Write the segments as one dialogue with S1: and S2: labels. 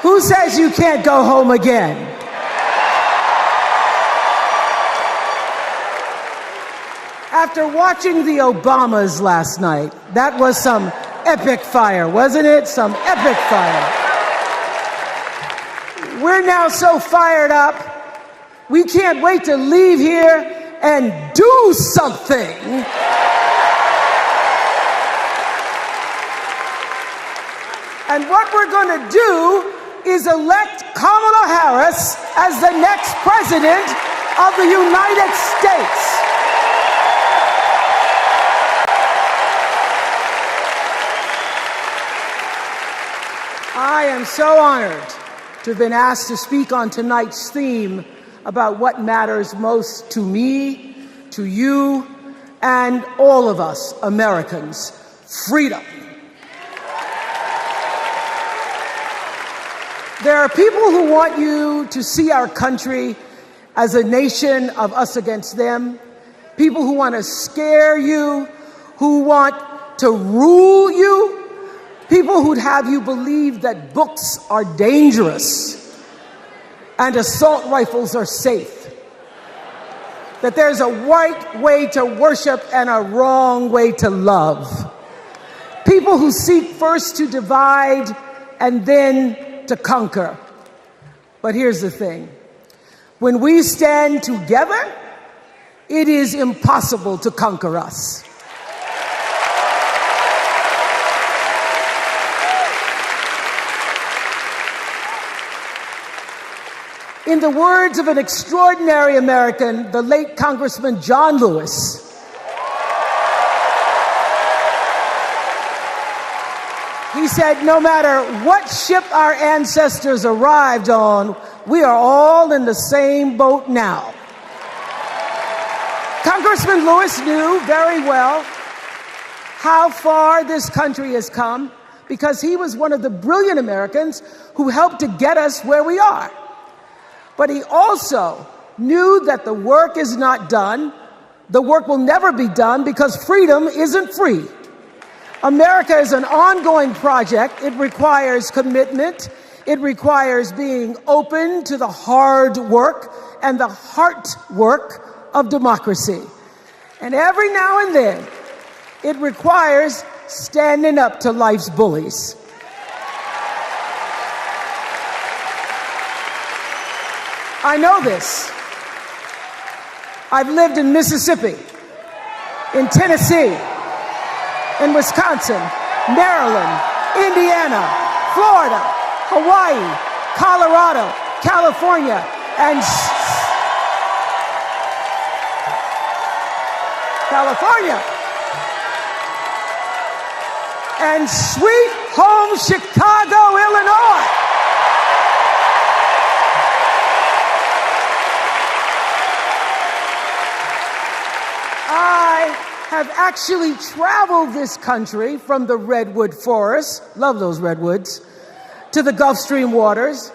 S1: Who says you can't go home again? After watching the Obamas last night, that was some epic fire, wasn't it? Some epic fire. We're now so fired up, we can't wait to leave here and do something. And what we're going to do is elect Kamala Harris as the next president of the United States. I am so honored to have been asked to speak on tonight's theme about what matters most to me, to you, and all of us Americans: freedom. There are people who want you to see our country as a nation of us against them, people who want to scare you, who want to rule you, people who'd have you believe that books are dangerous and assault rifles are safe, that there's a right way to worship and a wrong way to love, people who seek first to divide and then to conquer. But here's the thing. When we stand together, it is impossible to conquer us. In the words of an extraordinary American, the late Congressman John Lewis, he said, no matter what ship our ancestors arrived on, we are all in the same boat now. Congressman Lewis knew very well how far this country has come because he was one of the brilliant Americans who helped to get us where we are. But he also knew that the work is not done. The work will never be done because freedom isn't free. America is an ongoing project. It requires commitment. It requires being open to the hard work and the heart work of democracy. And every now and then, it requires standing up to life's bullies. I know this. I've lived in Mississippi, in Tennessee, in Wisconsin, Maryland, Indiana, Florida, Hawaii, Colorado, California, and sweet home Chicago, Illinois. I have actually traveled this country from the redwood forest, love those redwoods, to the Gulf Stream waters.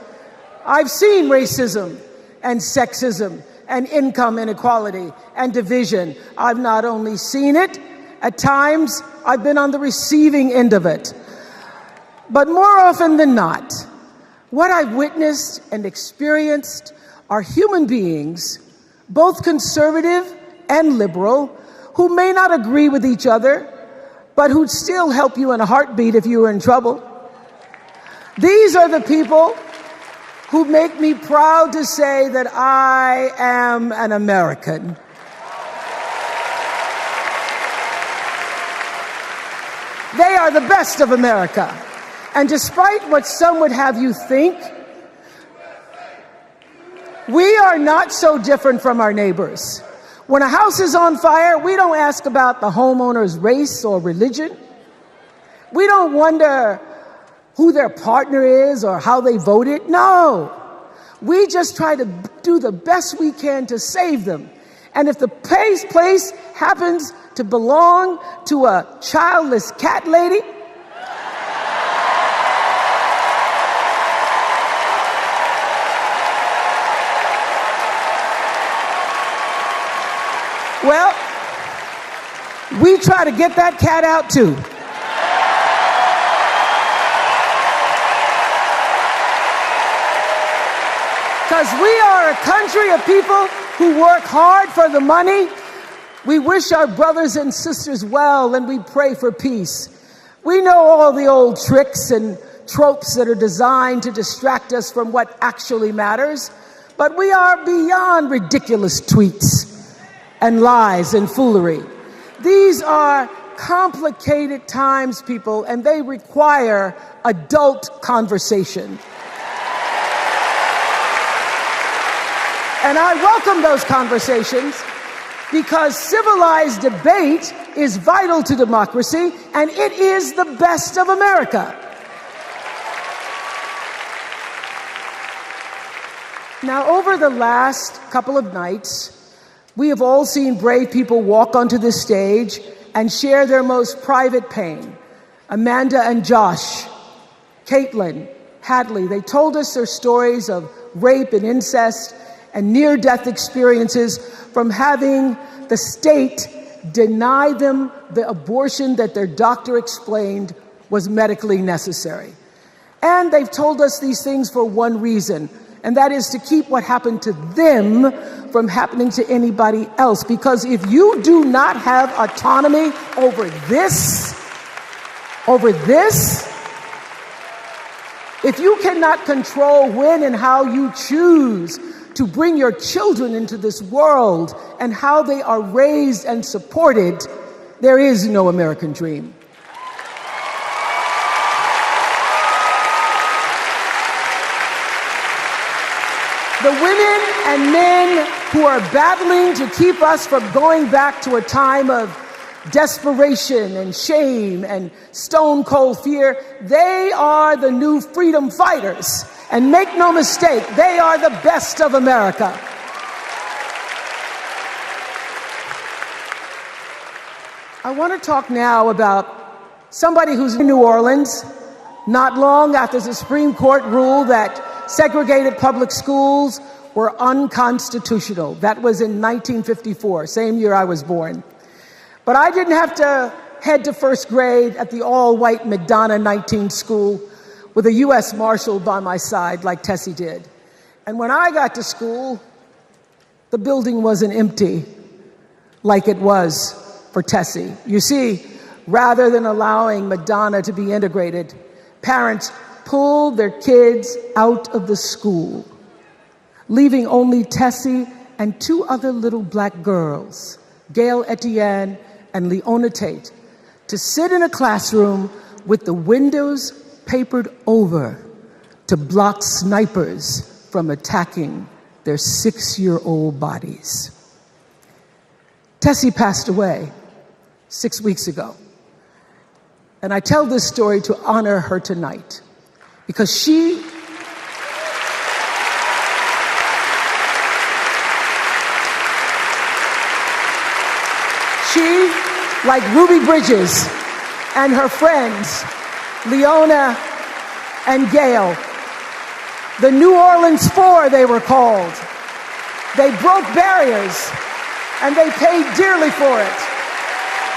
S1: I've seen racism and sexism and income inequality and division. I've not only seen it, at times I've been on the receiving end of it. But more often than not, what I've witnessed and experienced are human beings, both conservative and liberal, who may not agree with each other, but who'd still help you in a heartbeat if you were in trouble. These are the people who make me proud to say that I am an American. They are the best of America. And despite what some would have you think, we are not so different from our neighbors. When a house is on fire, we don't ask about the homeowner's race or religion. We don't wonder who their partner is or how they voted. No. We just try to do the best we can to save them. And if the place happens to belong to a childless cat lady, well, we try to get that cat out too. because we are a country of people who work hard for the money. We wish our brothers and sisters well, and we pray for peace. We know all the old tricks and tropes that are designed to distract us from what actually matters, but we are beyond ridiculous tweets and lies and foolery. These are complicated times, people, and they require adult conversation. And I welcome those conversations because civilized debate is vital to democracy, and it is the best of America. Now, over the last couple of nights, we have all seen brave people walk onto this stage and share their most private pain. Amanda and Josh, Caitlin, Hadley, they told us their stories of rape and incest and near-death experiences from having the state deny them the abortion that their doctor explained was medically necessary. And they've told us these things for one reason, and that is to keep what happened to them from happening to anybody else. Because if you do not have autonomy over this, if you cannot control when and how you choose to bring your children into this world and how they are raised and supported, there is no American dream. The women and men who are battling to keep us from going back to a time of desperation and shame and stone cold fear, they are the new freedom fighters. And make no mistake, they are the best of America. I want to talk now about somebody who's in New Orleans, not long after the Supreme Court ruled that segregated public schools were unconstitutional. That was in 1954, same year I was born. But I didn't have to head to first grade at the all-white Madonna 19 school with a U.S. Marshal by my side like Tessie did. And when I got to school, the building wasn't empty like it was for Tessie. You see, rather than allowing Madonna to be integrated, parents pulled their kids out of the school, leaving only Tessie and two other little black girls, Gail Etienne and Leona Tate, to sit in a classroom with the windows papered over to block snipers from attacking their 6-year-old bodies. Tessie passed away 6 weeks ago. And I tell this story to honor her tonight because she like Ruby Bridges and her friends, Leona and Gail, the New Orleans Four, they were called. They broke barriers, and they paid dearly for it.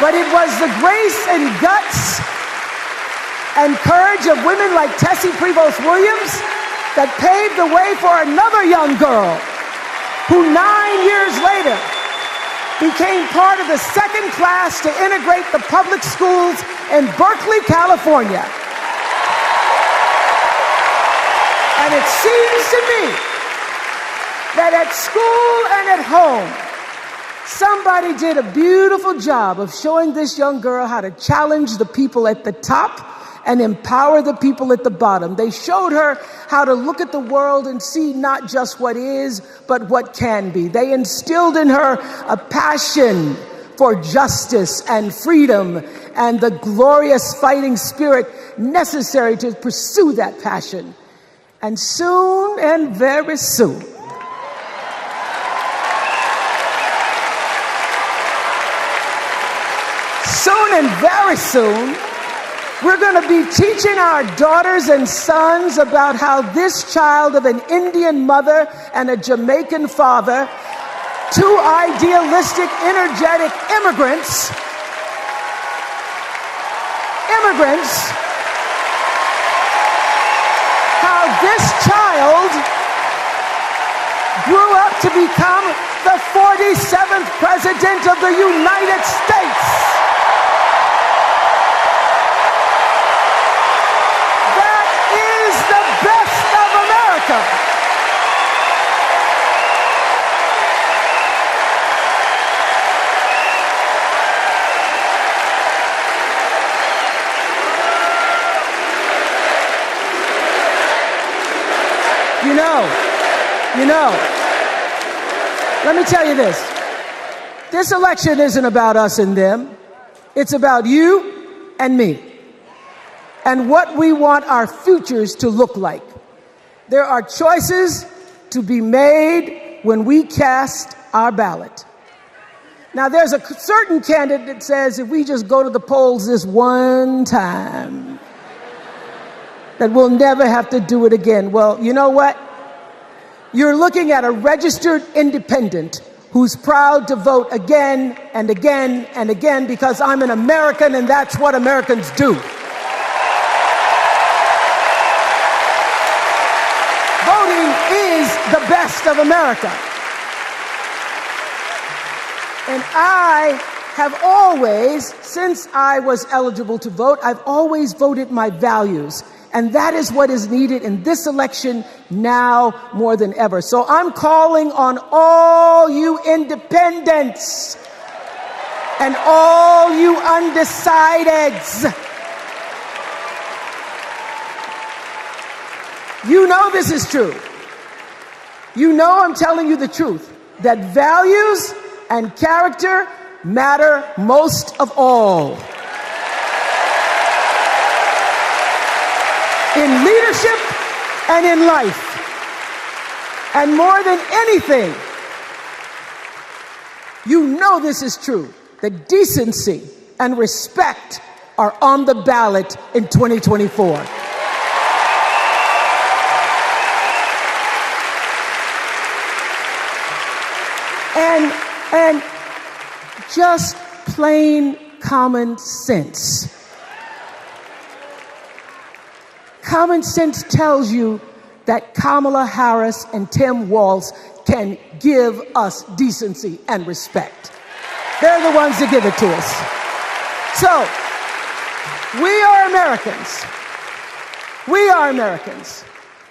S1: But it was the grace and guts and courage of women like Tessie Prevost Williams that paved the way for another young girl who 9 years later became part of the second class to integrate the public schools in Berkeley, California. And it seems to me that at school and at home, somebody did a beautiful job of showing this young girl how to challenge the people at the top and empower the people at the bottom. They showed her how to look at the world and see not just what is, but what can be. They instilled in her a passion for justice and freedom and the glorious fighting spirit necessary to pursue that passion. And soon and very soon, we're going to be teaching our daughters and sons about how this child of an Indian mother and a Jamaican father, two idealistic, energetic immigrants, how this child grew up to become the 47th President of the United States. That is the best of America. You know, let me tell you this. This election isn't about us and them. It's about you and me and what we want our futures to look like. There are choices to be made when we cast our ballot. Now, there's a certain candidate that says if we just go to the polls this one time, that we'll never have to do it again. Well, you know what? You're looking at a registered independent who's proud to vote again and again and again because I'm an American and that's what Americans do. Voting is the best of America. And I have always, since I was eligible to vote, I've always voted my values. And that is what is needed in this election now more than ever. So I'm calling on all you independents and all you undecideds. You know this is true. You know I'm telling you the truth, that values and character matter most of all. In leadership and in life. And more than anything, you know this is true, that decency and respect are on the ballot in 2024. And just plain common sense. Common sense tells you that Kamala Harris and Tim Walz can give us decency and respect. They're the ones that give it to us. So, we are Americans. We are Americans.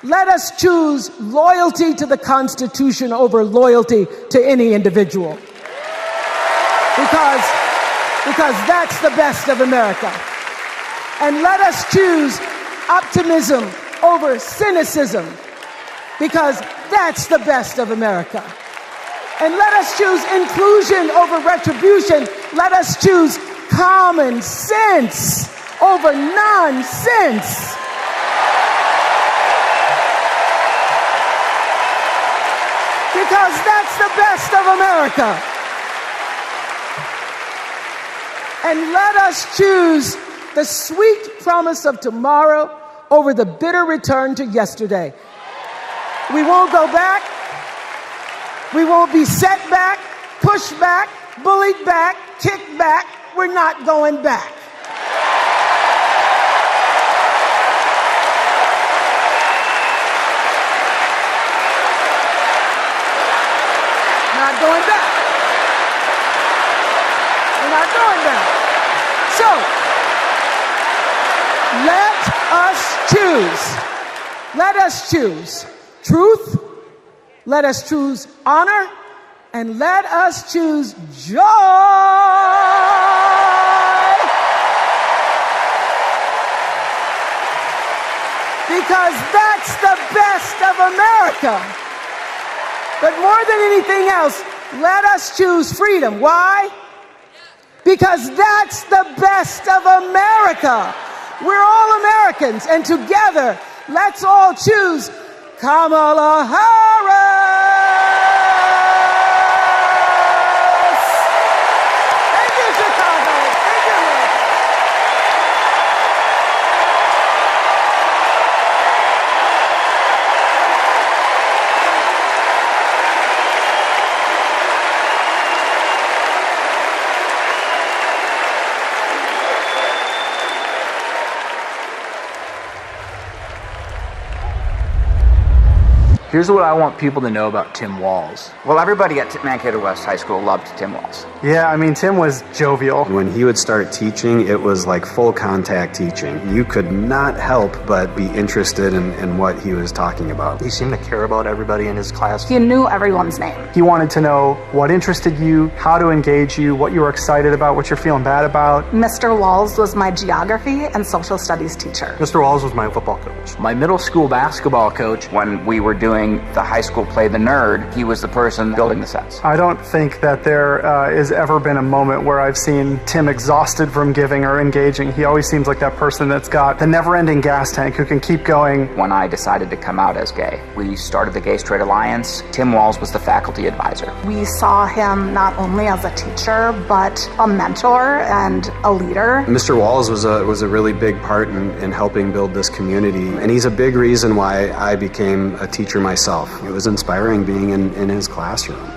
S1: Let us choose loyalty to the Constitution over loyalty to any individual. Because that's the best of America. And let us choose optimism over cynicism, because that's the best of America. And let us choose inclusion over retribution. Let us choose common sense over nonsense. Because that's the best of America. And let us choose the sweet promise of tomorrow over the bitter return to yesterday. We won't go back. We won't be set back, pushed back, bullied back, kicked back. We're not going back. Not going back. We're not going back. So, let us choose. Let us choose truth. Let us choose honor. And let us choose joy. Because that's the best of America. But more than anything else, let us choose freedom. Why? Because that's the best of America. We're all Americans, and together, let's all choose Kamala Harris. Thank you, Chicago. Thank you, America.
S2: Here's what I want people to know about Tim Walz.
S3: Well, everybody at Mankato West High School loved Tim Walz.
S4: Yeah, I mean, Tim was jovial.
S5: When he would start teaching, it was like full contact teaching. You could not help but be interested in what he was talking about.
S6: He seemed to care about everybody in his class.
S7: He knew everyone's name.
S4: He wanted to know what interested you, how to engage you, what you were excited about, what you're feeling bad about.
S7: Mr. Walz was my geography and social studies teacher.
S6: Mr. Walz was my football coach.
S2: My middle school basketball coach.
S3: When we were doing the high school play The Nerd, he was the person building the sets.
S4: I don't think that there has ever been a moment where I've seen Tim exhausted from giving or engaging. He always seems like that person that's got the never-ending gas tank who can keep going.
S3: When I decided to come out as gay, we started the Gay Straight Alliance. Tim Walz was the faculty advisor.
S7: We saw him not only as a teacher, but a mentor and a leader.
S5: Mr. Walz was a really big part in helping build this community, and he's a big reason why I became a teacher myself. It was inspiring being in his classroom.